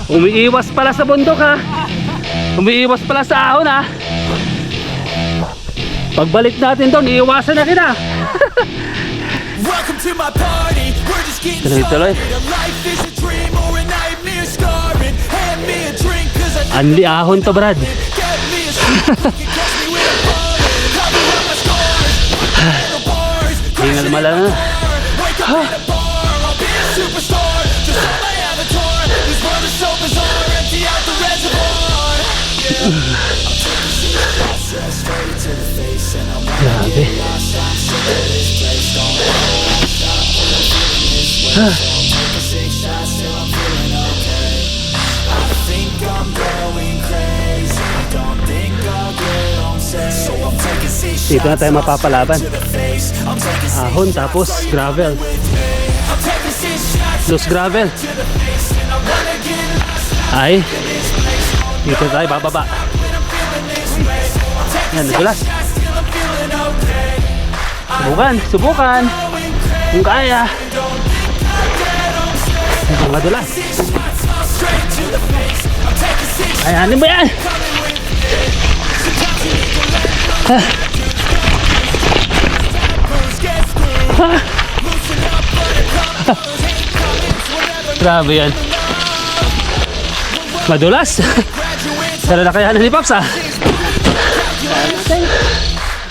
Umiiwas pala sa bundok ha. Umiiwas pala sa ahon ha. Pagbalik natin doon, iiwasan na kita. Welcome to my party. We're just getting Tuloy-tuloy. started. A life is a dream or a nightmare scarring. Hand me a drink 'cause I Anli ahon to, Brad. get me a sweet. You can catch me with a bullet. Cover up my scars. The bars. Hingal mala na. Wake up in a bar. I'll be a superstar. Just on my avatar. This world is so bizarre. Empty out the reservoir. Yeah. I'm taking shots straight to the face and I'm Grabe. Dito na tayo mapapalaban. Ahon tapos gravel. Loose gravel. Ay, dito tayo bababa. Yan, nadulas. Subukan. Kung kaya. Ito madulas. Ayanin mo yan. Grabe yan. Madulas. Pero nakayanan ni Pops ah.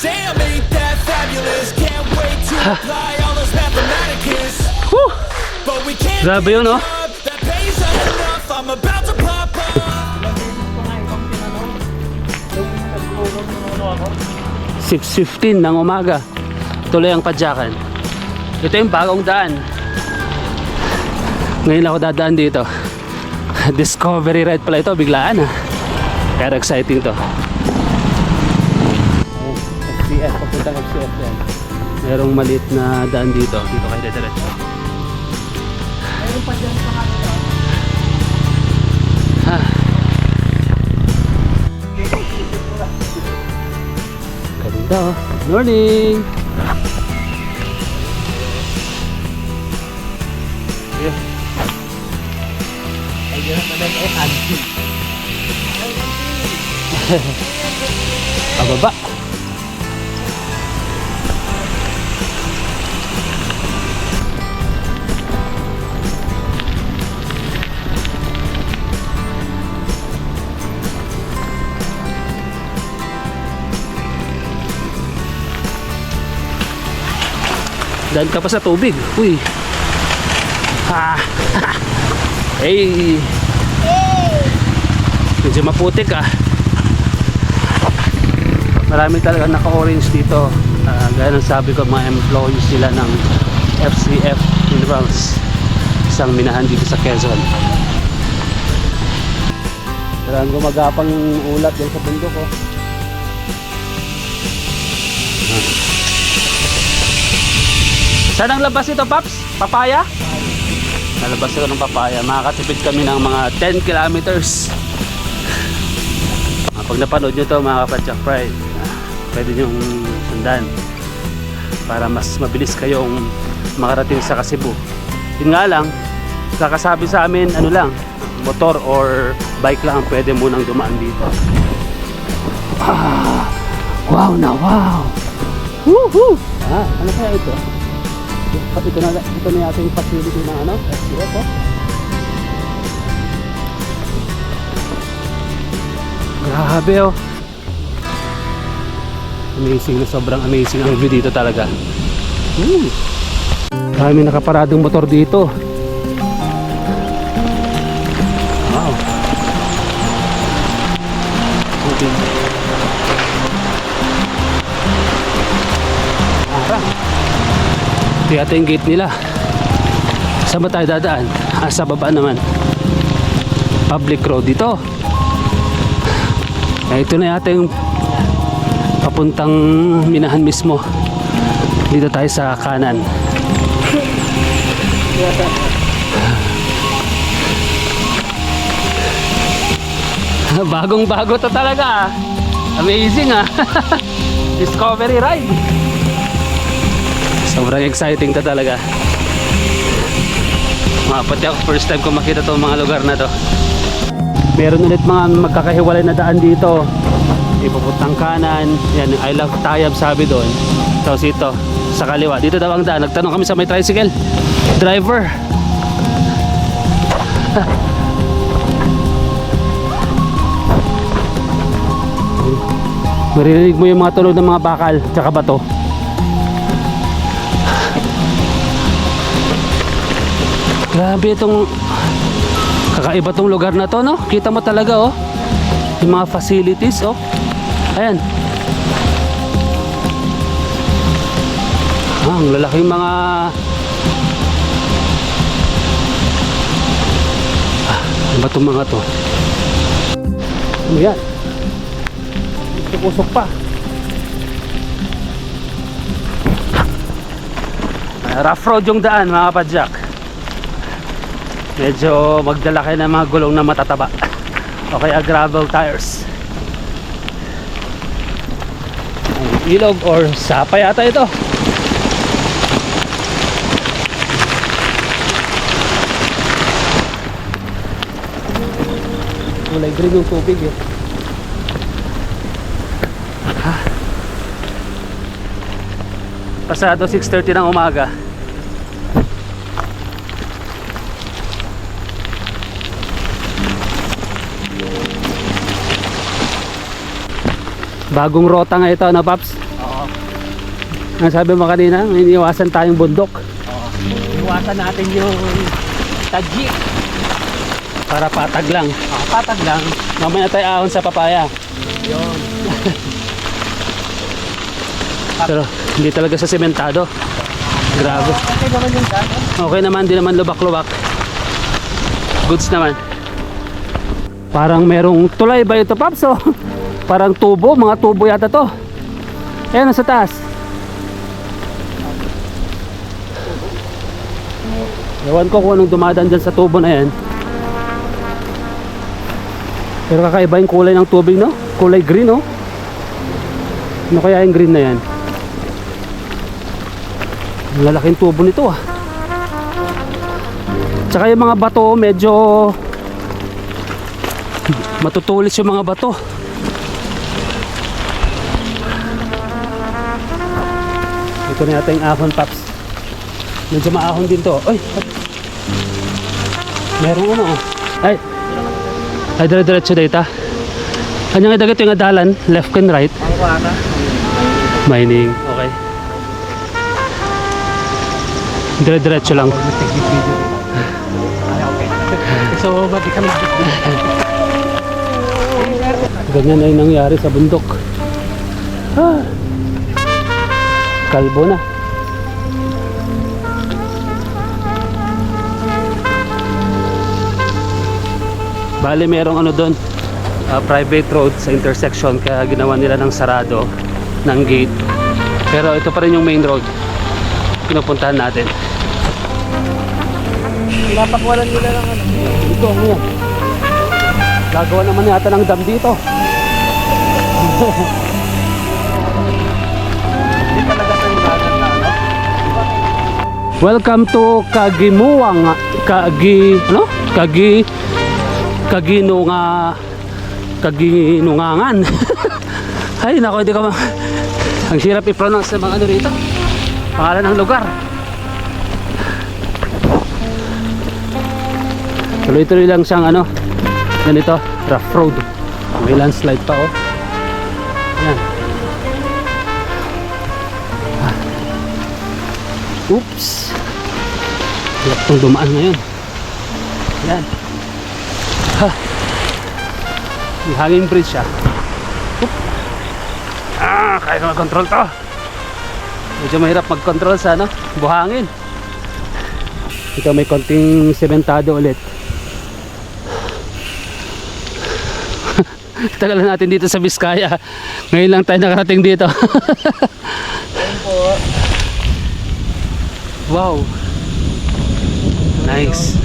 Damn, ain't that fabulous? Can't wait to apply all those mathematicus. Whew. But we can't Grabe yun oh. that pays us enough. I'm about to pop up. 6:15 ng umaga. Tuloy ang padyakan. Ito yung bagong daan. Ngayon ako dadaan dito. Discovery ride pala ito. Biglaan ha. Kaya exciting to. FCF. Papuntang FCF yan. Merong maliit na daan dito. Dito kayo diretso. Ha. Ganda oh. Morning! Yeah. Pababa. Daan ka pa sa tubig. Uy. Ha. Hey. Medyo maputik ah. Marami talaga naka-orange dito. Gaya ng sabi ko, mga employees sila ng FCF Minerals. Isang minahan dito sa Quezon. Marami gumagapang ulat dyan sa bundok oh. Saan ang labas ito, Paps? Papaya? Nalabas ito ng papaya. Makakatipid kami ng mga 10 kilometers. Pag napanood nyo ito mga kapadyak pride, pwede nyo sundan para mas mabilis kayong makarating sa Kasibu. Yun nga lang, kakasabi sa amin ano lang, motor or bike lang ang pwede munang dumaan dito. Wow na wow! Woohoo! Ano kaya ito? Ito na ating facility ng ano? FCF oh. Grabe oh. Amazing na, sobrang amazing ang view dito talaga. Marami nakaparadong motor dito. Wow. Okay. Ito yata yung gate nila. Saan ba tayo dadaan? Sa baba naman. Public road dito. Ito na yata yung papuntang minahan mismo. Dito tayo sa kanan. Bagong bago to talaga. Amazing ah. Discovery ride. Sobrang exciting to talaga. Pati ako first time ko makita itong mga lugar na to. Meron ulit mga magkakahiwalay na daan dito. Ipupuntang kanan. Yan, I love Tayab sabi doon. Tapos ito, sa kaliwa. Dito daw ang daan. Nagtanong kami sa may tricycle driver. Maririnig mo yung mga tunog ng mga bakal tsaka bato. Grabe itong kakaiba tong lugar na to, no? Kita mo talaga, oh, yung mga facilities, oh. Ayan. Ang lalaking mga ano ba itong mga to? Ano yan? Usok pa. Rough road yung daan, mga kapadyak. Medyo magdala kayo ng mga gulong na matataba o kaya gravel tires. Ilog or sapa yata ito. Kulay green yung tubig eh. Pasado 6:30 ng umaga. Bagong rota nga ito, no, Paps? Oo. Ang sabi mo kanina, may iniwasan tayong bundok. Oo. Iwasan natin yung tagji. Para patag lang. Patag lang. Mamaya tayo ahon sa papaya. Yun. Pero hindi talaga sa sementado. Grabe. Okay naman yung daan. Okay naman, di naman lubak-lubak. Goods naman. Parang merong tulay ba ito, Paps? Oh? Parang tubo, mga tubo yata to. Ayan, nasa taas. Ewan ko kung anong dumadaan dyan sa tubo na yan. Pero kakaiba yung kulay ng tubig, no? Kulay green, no? Ano kaya yung green na yan? Ang lalaking tubo nito, ah. Tsaka yung mga bato, medyo matutulis yung mga bato. Ito na yata yung ahon, Paps. Medyo maahon din to. Ay! Merong ano, oh. Ay! Ay, dire-diretso dito. Kanyang idagat yung adalan, left and right. Ang kuwata. Mining, okay. Dire-diretso lang. Okay. So, ba't di kami Ganyan na yung nangyari sa bundok. Ah, kalbo na. Bali merong ano doon, private road sa intersection, kaya ginawa nila ng sarado ng gate. Pero ito pa rin yung main road pinupuntahan natin. pinapakwalan nila lang ano. Ito ang yan. Gagawa naman yata ng dam dito. Hindi talaga ito yung dagat na ano. Welcome to Kagimuang Kaginungangan. Ay nako, hindi ka ang hirap i-pronounce sa mga ano rito, pangalan ng lugar. Tuloy-tuloy lang siyang ano, ganito, rough road. May landslide pa, oh. Ayan. Oops. Hirap itong dumaan ngayon. Ayan. Ha. May hanging bridge siya. Oop. Ah, kaya ko mag-control to. Medyo mahirap mag-control sa ano, buhangin. Ito may konting sementado ulit. Tagal na natin dito sa Vizcaya. Ngayon lang tayo nakarating dito. Ayun po. Wow. Nice.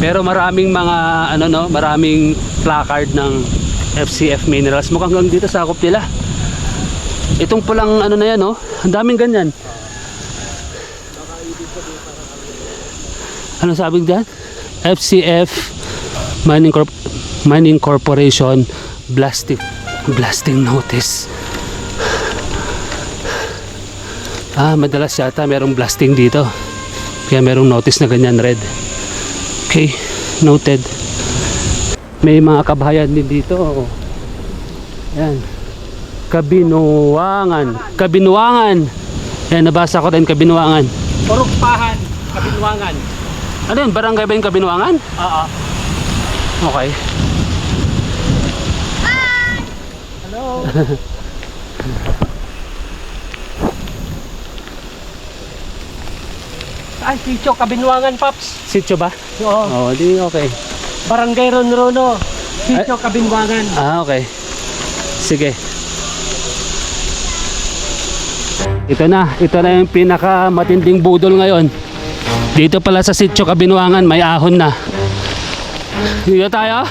Pero maraming mga ano no, maraming placard ng FCF Minerals. Mukhang hanggang dito sakop nila. Itong pulang ano na yan, no? Ang daming ganyan. Ano sabi dyan? FCF Mining Corporation blasting notice. Madalas yata merong blasting dito. Kaya merong notice na ganyan red. Okay, noted. May mga kabahayan din dito. Ayan. Kabinuangan. Ayan, nabasa ko rin Kabinuangan. Purugpahan, Kabinwangan. Ano yun? Barangay ba yung Kabinuangan? Oo. Okay. Hello. Ay, Sitio Kabinwangan, Paps. Sityo ba? Oo. Di okay. Barangay Ronrono. Sitio Kabinwangan. Okay. Sige. Ito na yung pinaka matinding budol ngayon. Dito pala sa Sitio Kabinuangan may ahon na. Dito tayo.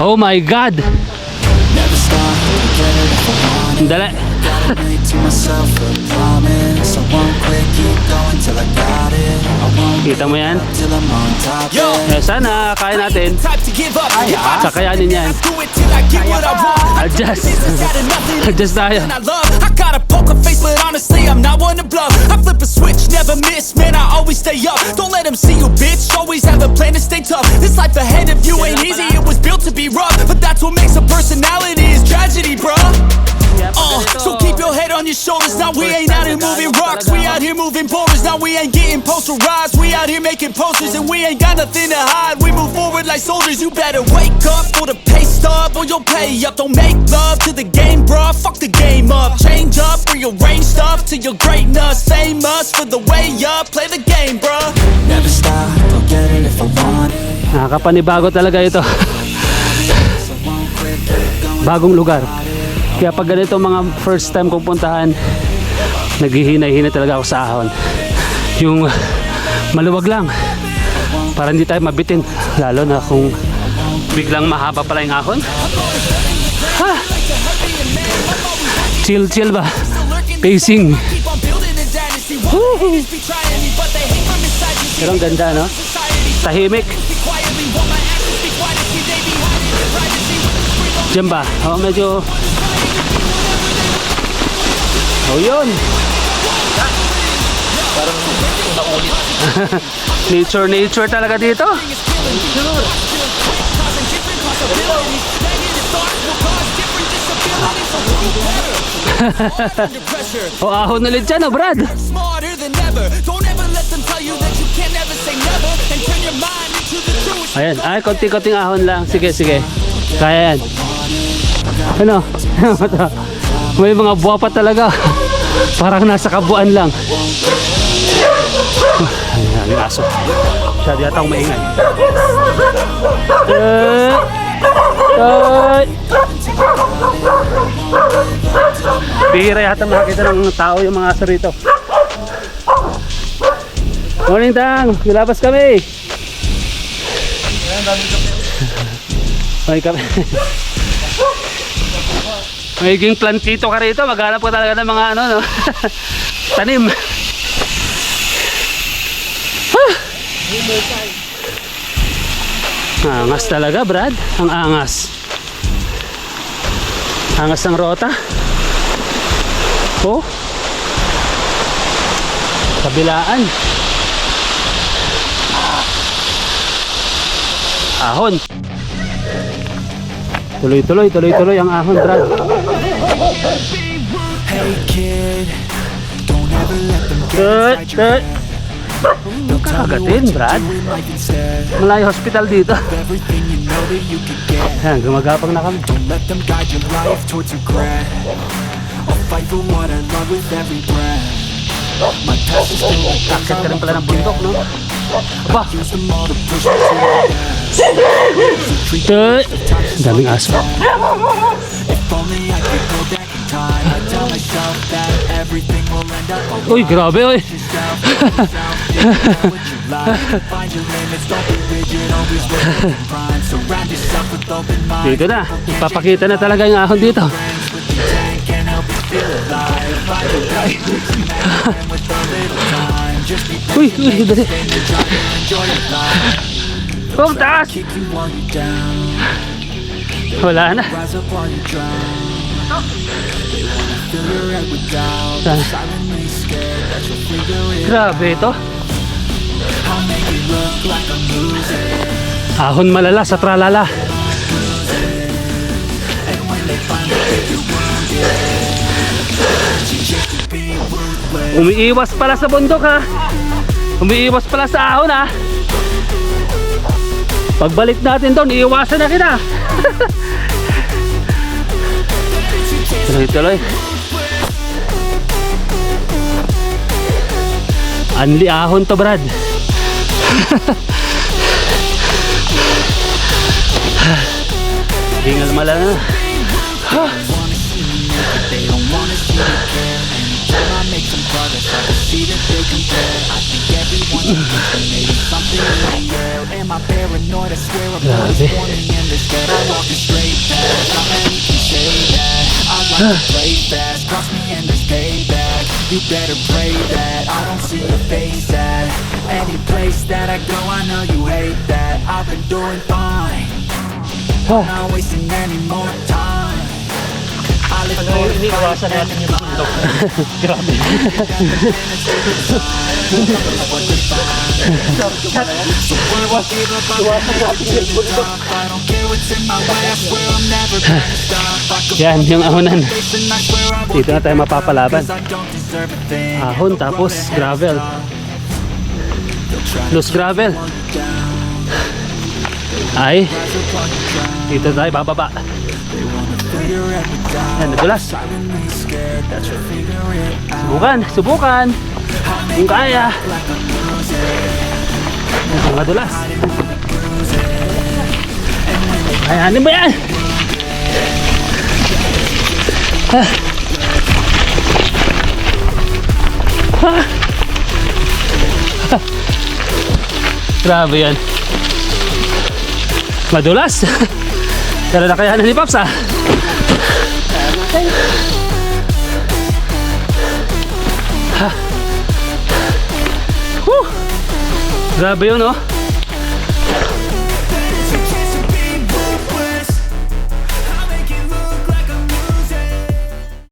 Oh my God. Never stop, get it if I want it. Dali. Gotta make to myself a promise. I won't quit, keep going till I got it. I won't Kita mo yan? till I'm on top. Eh, sana kaya natin. Type to give up. If I Kakayanin yan. do it till I get what I want. Adjust. Adjust tayo. I love. I got a poker face, but honestly, I'm not one to bluff. I flip a switch, never miss, man. I always stay up. Don't let them see you, bitch. Always have a plan to stay tough. This life ahead of you ain't easy. It was built to be rough, but that's what makes a personality is tragedy, bruh. So keep your head on your shoulders. Now we ain't out here moving rocks. We out here moving boulders. Now we ain't getting posterized. We out here making posters, and we ain't got nothing to hide. We move forward like soldiers. You better wake up for the pay stub, or you'll pay up. Don't make love to the game, bruh. Fuck the game up. Change up, rearrange stuff to your greatness. Famous for the way up. Play the game, bruh. Never stop. Don't get it if I want it. Nakakapanibago talaga ito. Bagong lugar. Kaya pag ganito mga first time kong puntahan, naghihinay-hinay talaga ako sa ahon. Yung maluwag lang para hindi tayo mabitin, lalo na kung biglang mahaba pala yung ahon. Chill ba? Pacing. Pero ang ganda, no? Tahimik. Diyan ba? Medyo... yun. Parang naulit. Nature talaga dito. Ahon ulit dyan, Brad. Smarter than ever. Don't ever let them tell you that you can never say never. And turn your mind into the truth. Ayan, konti-konting ahon lang. Sige. Kaya yan. Ano? May mga buwa pa talaga. Parang nasa kabuan lang. Ayan, yung aso. Siya yata akong maingay. Bihira yata makakita ng tao yung mga aso rito. Morning, Tang! Ilabas kami! May kami. Magiging plantito ka rito, maghanap ka talaga ng mga no? Tanim. Angas talaga, Brad. Ang angas. Angas ng rota. Oh. Kabilaan. Ahon. Tuloy ang ahon, Brad. Hey kid, don't ever let them get inside your head. They'll tell you what Kagatin, to Brad. do in life instead. Malayo hospital dito. Everything you know that you could get. Ayan, gumagapang na kami. Don't let them guide your life towards regret. I'll fight for what I love with every breath. My passion's still the things Akit ka I rin won't pala ng bundok, no? forget. Aba! Use them all to push me to my best. Daming aso. If only I could go back in time, I'd tell myself that everything will end up okay. Uy, grabe, uy. Yourself, figure out what you like. Find your limits, don't be rigid, always look for the prime. Surround yourself with open minds. Dito na. Ipapakita na talaga yung ahon dito. Friends with intent can help you feel alive. Find a way to connect with a little time. just be Uy, uy, dali. patient and try to enjoy your life. Oh, taas! Kick you while you're down, Wala na. rise up while you drown. They wanna fill your head with doubt, silently scared that you'll figure it out. Grabe ito. I'll make it look like I'm losing. Ahon malala sa tralala. And when they finally get you wounded, you just to be ruthless. Umiiwas pala sa bundok ha. Umiiwas pala sa ahon ha. Pagbalik natin doon, iiwasan na kita. Tuloy-tuloy. Anli ahon to, Brad. Hingal malala. They don't wanna see me care. Anytime I make some progress, I can see that they compare. I think everyone thinks that maybe something in the air. Am I paranoid? I swear I'm always Grabe. warning and they're scared. I walk a straight path. Not many can say that. I like to play fast. Cross me and there's payback. You better pray that I don't see your face at any place that I go. I know you hate that. I've been doing fine, not wasting any more time. I live for the Iniiwasan natin yung bundok. Grabe. I don't care what's in my way. I swear I'm never gonna stop. Yan, yung ahonan. I swear I won't Dito na tayo mapapalaban. I don't deserve a thing. Ahon tapos gravel. Loose gravel. Ay, dito tayo bababa. Yan, nadulas. Subukan, subukan. Kung kaya. Ang madulas. Ay, ano ba yan? Ah. Ah. Grabe yan. Madulas. Pero nakayanan ni Paps ah. Grabe yun oh.